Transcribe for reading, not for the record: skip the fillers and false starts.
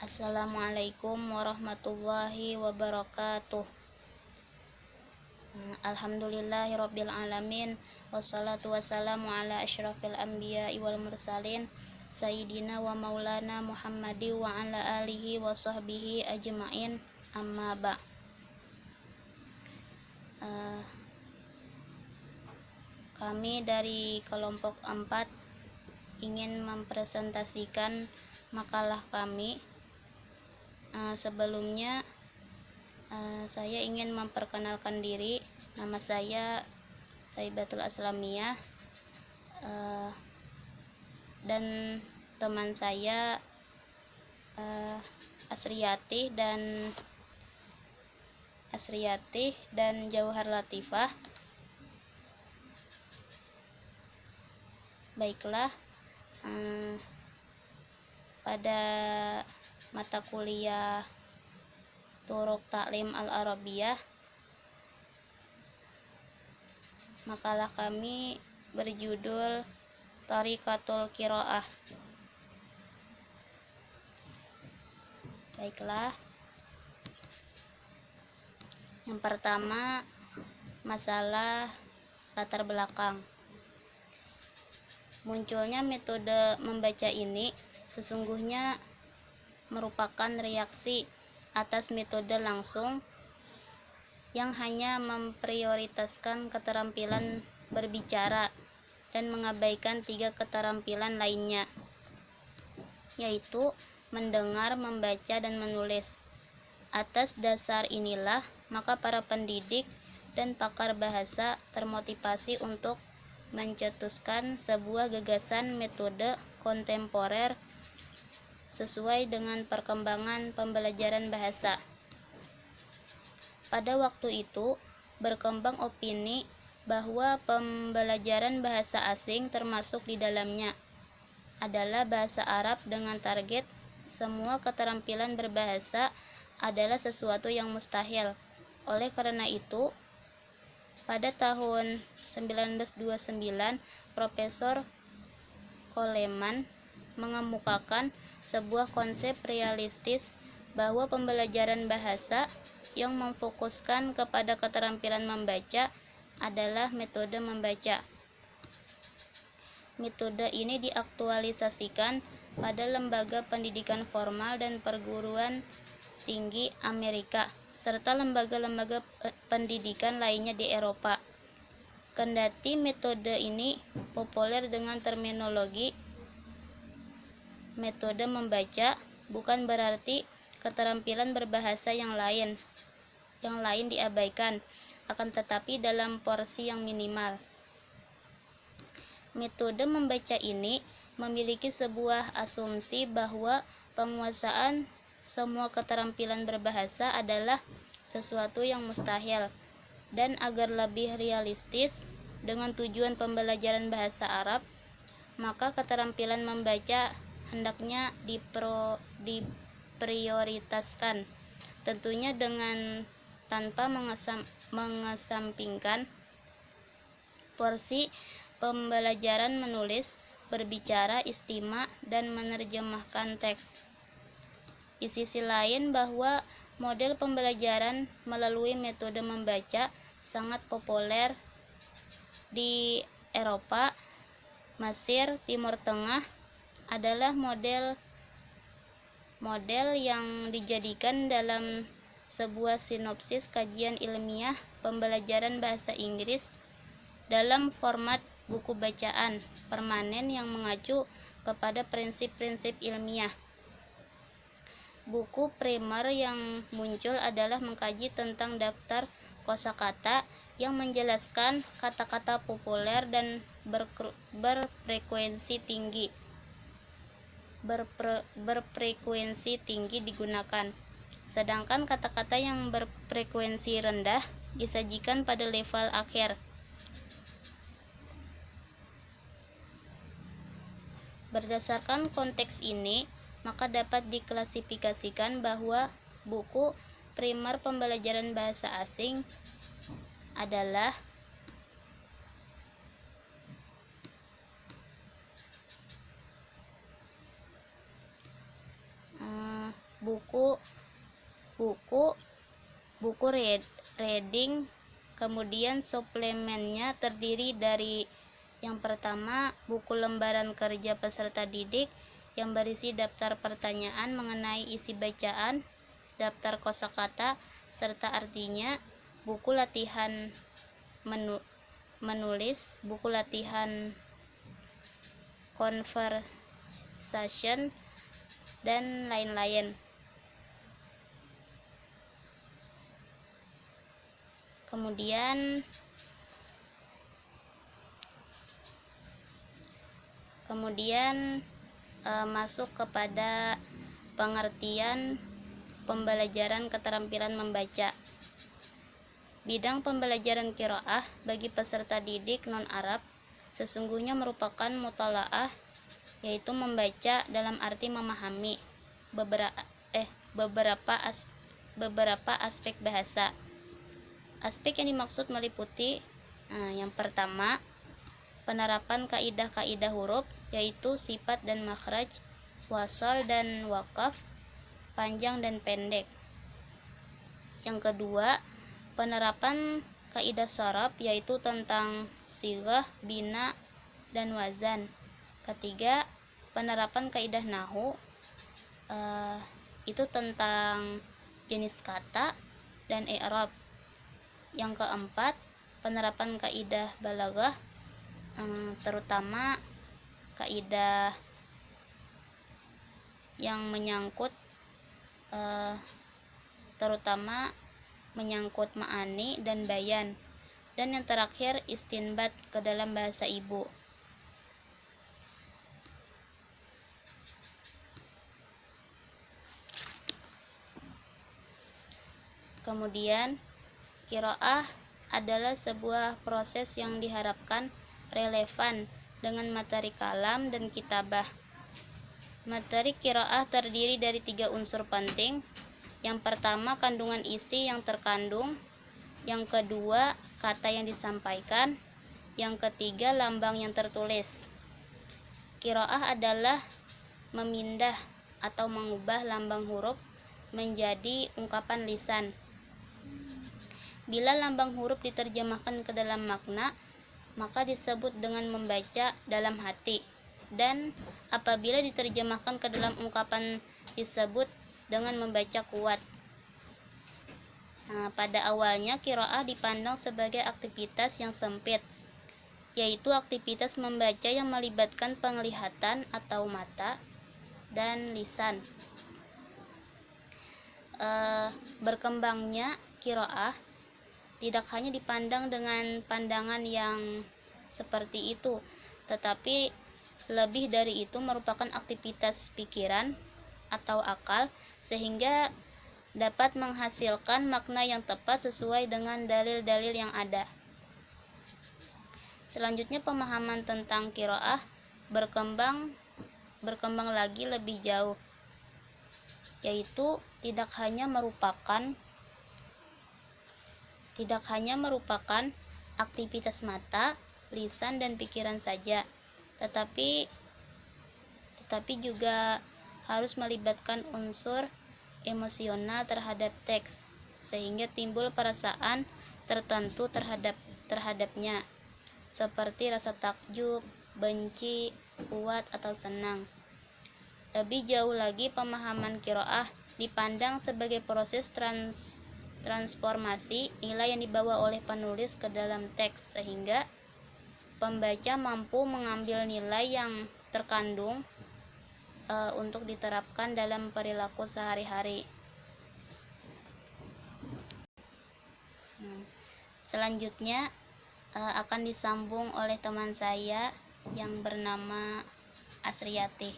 Assalamualaikum warahmatullahi wabarakatuh. Alhamdulillahirabbil alamin, wassalatu wassalamu ala asyrafil anbiya'i wal mursalin sayyidina wa maulana Muhammadi wa ala alihi wa sahbihi ajma'in, amma ba'. Kami dari kelompok 4 ingin mempresentasikan makalah kami. Sebelumnya saya ingin memperkenalkan diri. Nama saya Saibatul Aslamiyah, dan teman saya Asriyati dan Jauhar Latifah. Baiklah, pada mata kuliah Turuq Ta'lim Al-Arabiyah, makalah kami berjudul Thariqatul Qiraah. Baiklah, yang pertama, masalah latar belakang. Munculnya metode membaca ini sesungguhnya merupakan reaksi atas metode langsung yang hanya memprioritaskan keterampilan berbicara dan mengabaikan 3 keterampilan lainnya, yaitu mendengar, membaca, dan menulis. Atas dasar inilah, maka para pendidik dan pakar bahasa termotivasi untuk mencetuskan sebuah gagasan metode kontemporer sesuai dengan perkembangan pembelajaran bahasa. Pada waktu itu, berkembang opini bahwa pembelajaran bahasa asing termasuk di dalamnya adalah bahasa Arab dengan target semua keterampilan berbahasa adalah sesuatu yang mustahil. Oleh karena itu, pada tahun 1929, Profesor Coleman mengemukakan sebuah konsep realistis bahwa pembelajaran bahasa yang memfokuskan kepada keterampilan membaca adalah metode membaca. Metode ini diaktualisasikan pada lembaga pendidikan formal dan perguruan tinggi Amerika serta lembaga-lembaga pendidikan lainnya di Eropa. Kendati metode ini populer dengan terminologi metode membaca, bukan berarti keterampilan berbahasa yang lain diabaikan, akan tetapi dalam porsi yang minimal. Metode membaca ini memiliki sebuah asumsi bahwa penguasaan semua keterampilan berbahasa adalah sesuatu yang mustahil, dan agar lebih realistis dengan tujuan pembelajaran bahasa Arab, maka keterampilan membaca hendaknya diprioritaskan, tentunya dengan tanpa mengesampingkan porsi pembelajaran menulis, berbicara, istima, dan menerjemahkan teks. Di sisi lain, bahwa model pembelajaran melalui metode membaca sangat populer di Eropa, Mesir, Timur Tengah adalah model yang dijadikan dalam sebuah sinopsis kajian ilmiah pembelajaran bahasa Inggris dalam format buku bacaan permanen yang mengacu kepada prinsip-prinsip ilmiah. Buku primer yang muncul adalah mengkaji tentang daftar kosakata yang menjelaskan kata-kata populer dan berfrekuensi tinggi digunakan, sedangkan kata-kata yang berfrekuensi rendah disajikan pada level akhir. Berdasarkan konteks ini, maka dapat diklasifikasikan bahwa buku primer pembelajaran bahasa asing adalah buku reading. Kemudian suplemennya terdiri dari yang pertama, buku lembaran kerja peserta didik yang berisi daftar pertanyaan mengenai isi bacaan, daftar kosakata serta artinya, buku latihan menulis, buku latihan conversation, dan lain-lain. Kemudian masuk kepada pengertian pembelajaran keterampilan membaca. Bidang pembelajaran qiraah bagi peserta didik non-Arab sesungguhnya merupakan mutalaah, yaitu membaca dalam arti memahami beberapa aspek bahasa. Aspek yang dimaksud meliputi yang pertama, penerapan kaidah-kaidah huruf, yaitu sifat dan makhraj, wasal dan wakaf, panjang dan pendek. Yang kedua, penerapan kaidah sharaf, yaitu tentang sighah, bina, dan wazan. Ketiga, penerapan kaidah nahwu, itu tentang jenis kata dan i'rab. Yang keempat, penerapan kaidah balaghah, terutama kaidah yang menyangkut ma'ani dan bayan. Dan yang terakhir, istinbat ke dalam bahasa ibu. Kemudian, qiraah adalah sebuah proses yang diharapkan relevan dengan materi kalam dan kitabah. Materi qiraah terdiri dari 3 unsur penting. Yang pertama, kandungan isi yang terkandung. Yang kedua, kata yang disampaikan. Yang ketiga, lambang yang tertulis. Qiraah adalah memindah atau mengubah lambang huruf menjadi ungkapan lisan. Bila lambang huruf diterjemahkan ke dalam makna, maka disebut dengan membaca dalam hati. Dan apabila diterjemahkan ke dalam ungkapan, disebut dengan membaca kuat. Pada awalnya qiraah dipandang sebagai aktivitas yang sempit, yaitu aktivitas membaca yang melibatkan penglihatan atau mata dan lisan. Berkembangnya qiraah tidak hanya dipandang dengan pandangan yang seperti itu, tetapi lebih dari itu merupakan aktivitas pikiran atau akal, sehingga dapat menghasilkan makna yang tepat sesuai dengan dalil-dalil yang ada. Selanjutnya, pemahaman tentang qiraah berkembang lagi lebih jauh, yaitu tidak hanya merupakan aktivitas mata, lisan, dan pikiran saja, tetapi juga harus melibatkan unsur emosional terhadap teks, sehingga timbul perasaan tertentu terhadapnya, seperti rasa takjub, benci, kuat, atau senang. Lebih jauh lagi, pemahaman qiraah dipandang sebagai proses transformasi nilai yang dibawa oleh penulis ke dalam teks, sehingga pembaca mampu mengambil nilai yang terkandung untuk diterapkan dalam perilaku sehari-hari. Selanjutnya akan disambung oleh teman saya yang bernama Asriyati.